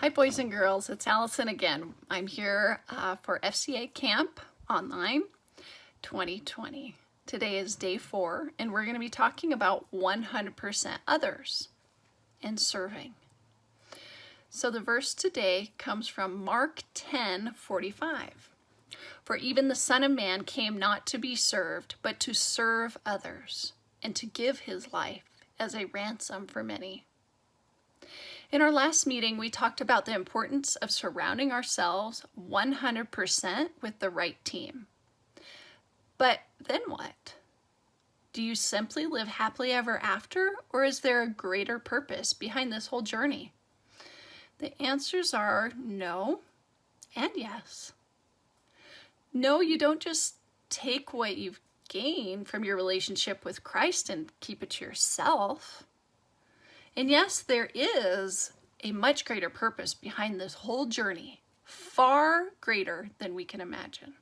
Hi boys and girls, it's Allison again. I'm here for FCA Camp Online 2020. Today is day 4 and we're going to be talking about 100% others and serving. So the verse today comes from Mark 10:45. For even the Son of Man came not to be served, but to serve others and to give his life as a ransom for many. In our last meeting, we talked about the importance of surrounding ourselves 100% with the right team. But then what? Do you simply live happily ever after, or is there a greater purpose behind this whole journey? The answers are no and yes. No, you don't just take what you've gained from your relationship with Christ and keep it to yourself. And yes, there is a much greater purpose behind this whole journey, far greater than we can imagine.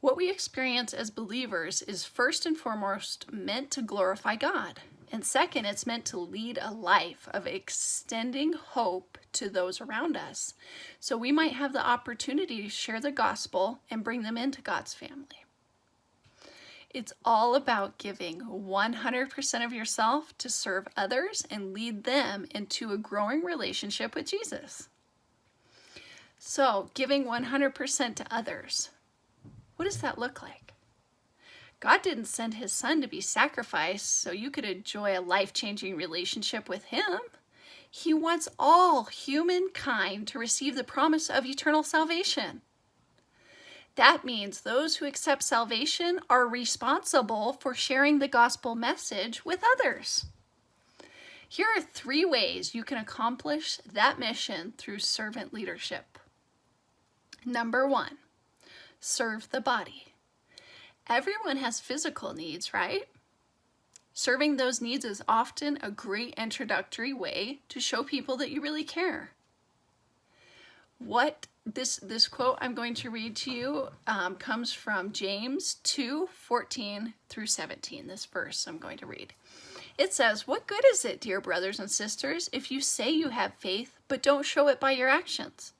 What we experience as believers is first and foremost meant to glorify God. And second, it's meant to lead a life of extending hope to those around us, so we might have the opportunity to share the gospel and bring them into God's family. It's all about giving 100% of yourself to serve others and lead them into a growing relationship with Jesus. So, giving 100% to others, what does that look like? God didn't send his son to be sacrificed so you could enjoy a life-changing relationship with him. He wants all humankind to receive the promise of eternal salvation. That means those who accept salvation are responsible for sharing the gospel message with others. Here are 3 ways you can accomplish that mission through servant leadership. Number 1, serve the body. Everyone has physical needs, right? Serving those needs is often a great introductory way to show people that you really care. This quote I'm going to read to you comes from James 2:14 through 17. This verse I'm going to read. It says, "What good is it, dear brothers and sisters, if you say you have faith but don't show it by your actions?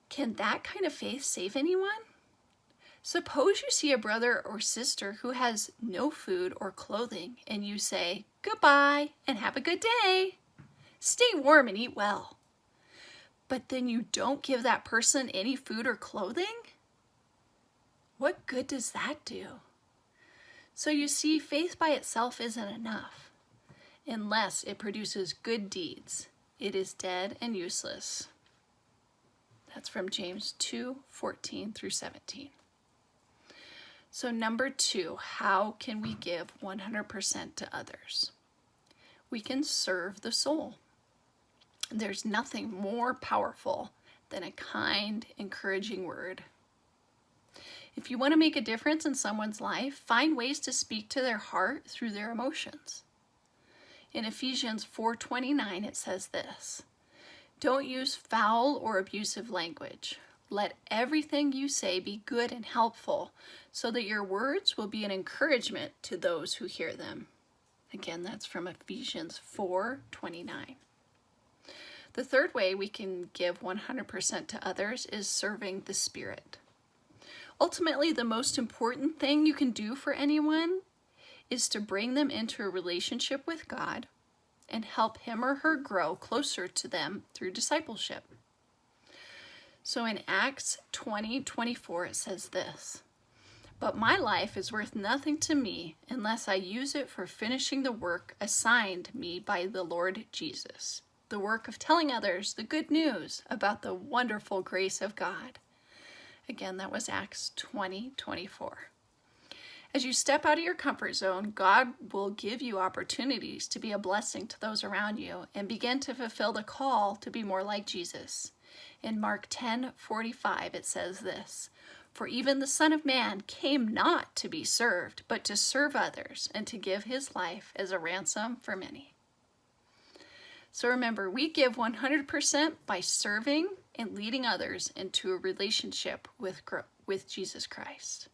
Can that kind of faith save anyone? Suppose you see a brother or sister who has no food or clothing, and you say, 'Goodbye and have a good day. Stay warm and eat well.' But then you don't give that person any food or clothing? What good does that do?" So you see, faith by itself isn't enough. Unless it produces good deeds, it is dead and useless. That's from James 2:14 through 17. So number 2, how can we give 100% to others? We can serve the soul. There's nothing more powerful than a kind, encouraging word. If you want to make a difference in someone's life, find ways to speak to their heart through their emotions. In Ephesians 4:29, it says this, "Don't use foul or abusive language. Let everything you say be good and helpful, so that your words will be an encouragement to those who hear them." Again, that's from Ephesians 4:29. The third way we can give 100% to others is serving the Spirit. Ultimately, the most important thing you can do for anyone is to bring them into a relationship with God and help him or her grow closer to them through discipleship. So in Acts 20:24, it says this, "But my life is worth nothing to me unless I use it for finishing the work assigned me by the Lord Jesus, the work of telling others the good news about the wonderful grace of God." Again, that was Acts 20:24. As you step out of your comfort zone, God will give you opportunities to be a blessing to those around you and begin to fulfill the call to be more like Jesus. In Mark 10:45, it says this, "For even the Son of Man came not to be served, but to serve others and to give his life as a ransom for many." So remember, we give 100% by serving and leading others into a relationship with Jesus Christ.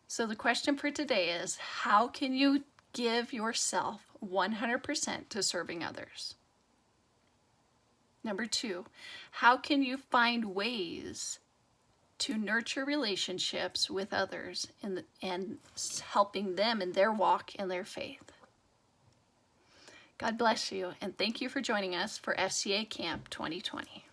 So the question for today is, how can you give yourself 100% to serving others? Number 2, how can you find ways to nurture relationships with others and helping them in their walk and their faith? God bless you, and thank you for joining us for FCA Camp 2020.